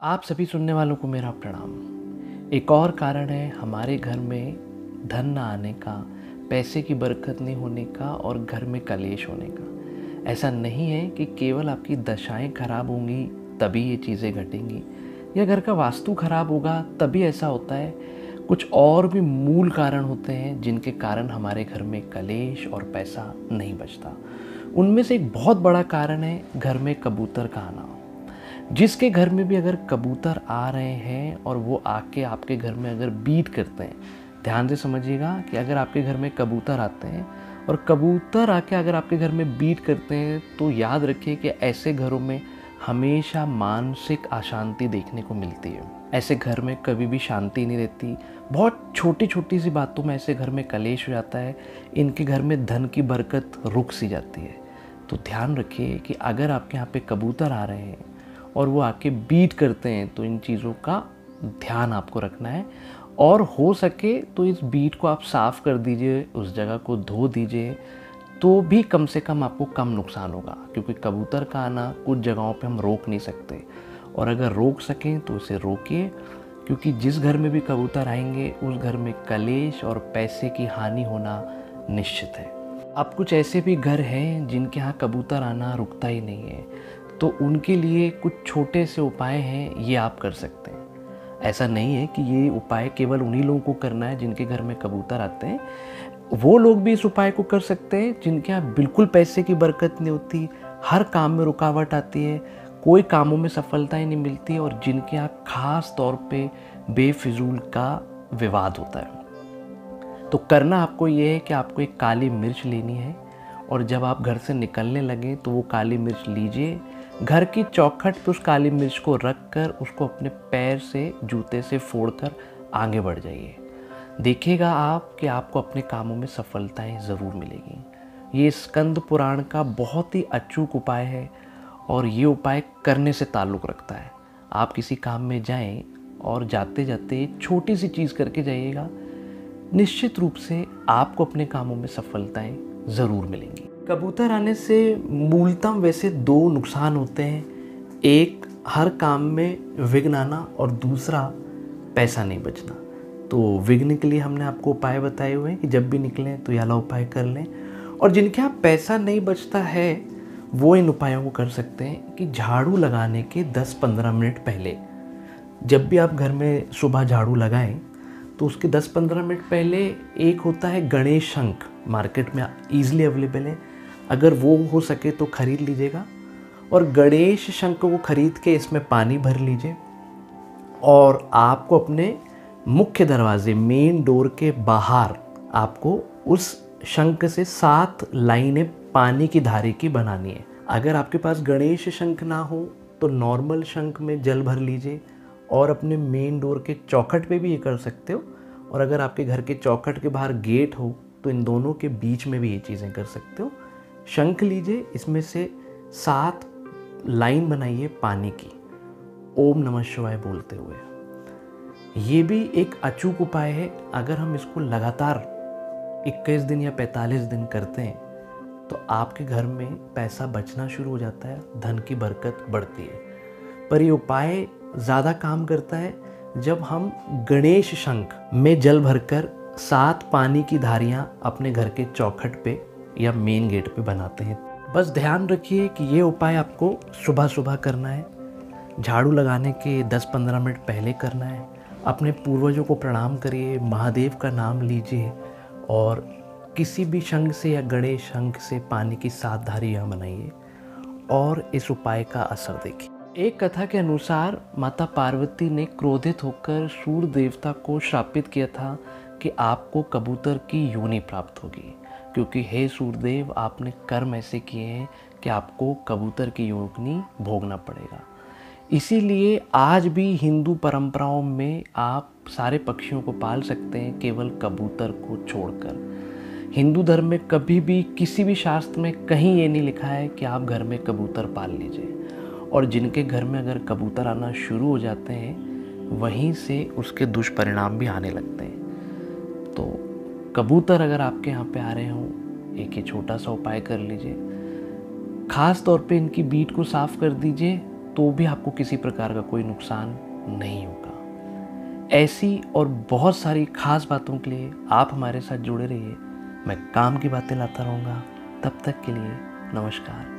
आप सभी सुनने वालों को मेरा प्रणाम। एक और कारण है हमारे घर में धन ना आने का, पैसे की बरकत नहीं होने का और घर में कलेश होने का। ऐसा नहीं है कि केवल आपकी दशाएं खराब होंगी तभी ये चीज़ें घटेंगी, या घर का वास्तु खराब होगा तभी ऐसा होता है। कुछ और भी मूल कारण होते हैं जिनके कारण हमारे घर में कलेश और पैसा नहीं बचता। उनमें से एक बहुत बड़ा कारण है घर में कबूतर का आना। जिसके घर में भी अगर कबूतर आ रहे हैं और वो आके आपके घर में अगर बीट करते हैं, ध्यान से समझिएगा कि अगर आपके घर में कबूतर आते हैं और कबूतर आके अगर आपके घर में बीट करते हैं तो याद रखिए कि ऐसे घरों में हमेशा मानसिक अशांति देखने को मिलती है। ऐसे घर में कभी भी शांति नहीं रहती। बहुत छोटी छोटी सी बातों में ऐसे घर में कलेश हो जाता है। इनके घर में धन की बरकत रुक सी जाती है। तो ध्यान रखिए कि अगर आपके यहाँ पे कबूतर आ रहे हैं और वो आके बीट करते हैं तो इन चीज़ों का ध्यान आपको रखना है, और हो सके तो इस बीट को आप साफ़ कर दीजिए, उस जगह को धो दीजिए, तो भी कम से कम आपको कम नुकसान होगा। क्योंकि कबूतर का आना कुछ जगहों पे हम रोक नहीं सकते, और अगर रोक सकें तो उसे रोकिए, क्योंकि जिस घर में भी कबूतर आएंगे उस घर में कलेश और पैसे की हानि होना निश्चित है। अब कुछ ऐसे भी घर हैं जिनके यहाँ कबूतर आना रुकता ही नहीं है, तो उनके लिए कुछ छोटे से उपाय हैं, ये आप कर सकते हैं। ऐसा नहीं है कि ये उपाय केवल उन्हीं लोगों को करना है जिनके घर में कबूतर आते हैं। वो लोग भी इस उपाय को कर सकते हैं जिनके यहाँ बिल्कुल पैसे की बरकत नहीं होती, हर काम में रुकावट आती है, कोई कामों में सफलता ही नहीं मिलती, और जिनके यहाँ खास तौर पे बेफिजूल का विवाद होता है। तो करना आपको ये है कि आपको एक काली मिर्च लेनी है, और जब आप घर से निकलने लगें तो वो काली मिर्च लीजिए, घर की चौखट पे उस काली मिर्च को रख कर उसको अपने पैर से, जूते से फोड़कर आगे बढ़ जाइए। देखिएगा आप कि आपको अपने कामों में सफलताएं ज़रूर मिलेगी। ये स्कंद पुराण का बहुत ही अचूक उपाय है, और ये उपाय करने से ताल्लुक़ रखता है। आप किसी काम में जाएं और जाते जाते एक छोटी सी चीज़ करके जाइएगा, निश्चित रूप से आपको अपने कामों में सफलताएं ज़रूर मिलेंगी। कबूतर आने से मूलतः वैसे दो नुकसान होते हैं। एक, हर काम में विघ्न आना, और दूसरा, पैसा नहीं बचना। तो विघ्न के लिए हमने आपको उपाय बताए हुए हैं कि जब भी निकलें तो ये वाला उपाय कर लें, और जिनके यहाँ पैसा नहीं बचता है वो इन उपायों को कर सकते हैं कि झाड़ू लगाने के 10-15 मिनट पहले, जब भी आप घर में सुबह झाड़ू लगाएं तो उसके 10-15 मिनट पहले एक होता है गणेश शंख, मार्केट में ईजिली अवेलेबल है, अगर वो हो सके तो ख़रीद लीजिएगा, और गणेश शंख को ख़रीद के इसमें पानी भर लीजिए, और आपको अपने मुख्य दरवाजे, मेन डोर के बाहर आपको उस शंख से 7 लाइनें पानी की धारे की बनानी है। अगर आपके पास गणेश शंख ना हो तो नॉर्मल शंख में जल भर लीजिए, और अपने मेन डोर के चौखट पे भी ये कर सकते हो, और अगर आपके घर के चौखट के बाहर गेट हो तो इन दोनों के बीच में भी ये चीज़ें कर सकते हो। शंख लीजिए, इसमें से 7 लाइन बनाइए पानी की, ओम नमः शिवाय बोलते हुए। ये भी एक अचूक उपाय है। अगर हम इसको लगातार 21 दिन या 45 दिन करते हैं तो आपके घर में पैसा बचना शुरू हो जाता है, धन की बरकत बढ़ती है। पर ये उपाय ज़्यादा काम करता है जब हम गणेश शंख में जल भरकर 7 पानी की धारियाँ अपने घर के चौखट पे या मेन गेट पे बनाते हैं। बस ध्यान रखिए कि ये उपाय आपको सुबह सुबह करना है, झाड़ू लगाने के 10-15 मिनट पहले करना है। अपने पूर्वजों को प्रणाम करिए, महादेव का नाम लीजिए, और किसी भी शंख से या गणेश शंख से पानी की 7 धारियाँ बनाइए, और इस उपाय का असर देखिए। एक कथा के अनुसार माता पार्वती ने क्रोधित होकर सूर्य देवता को श्रापित किया था कि आपको कबूतर की योनि प्राप्त होगी, क्योंकि हे सूर्यदेव, आपने कर्म ऐसे किए हैं कि आपको कबूतर की योनि भोगना पड़ेगा। इसीलिए आज भी हिंदू परंपराओं में आप सारे पक्षियों को पाल सकते हैं, केवल कबूतर को छोड़कर। हिंदू धर्म में कभी भी किसी भी शास्त्र में कहीं ये नहीं लिखा है कि आप घर में कबूतर पाल लीजिए, और जिनके घर में अगर कबूतर आना शुरू हो जाते हैं वहीं से उसके दुष्परिणाम भी आने लगते हैं। तो कबूतर अगर आपके यहाँ पे आ रहे हों, एक ये छोटा सा उपाय कर लीजिए। ख़ास तौर पे इनकी बीट को साफ़ कर दीजिए, तो भी आपको किसी प्रकार का कोई नुकसान नहीं होगा। ऐसी और बहुत सारी खास बातों के लिए आप हमारे साथ जुड़े रहिए। मैं काम की बातें लाता रहूँगा। तब तक के लिए नमस्कार।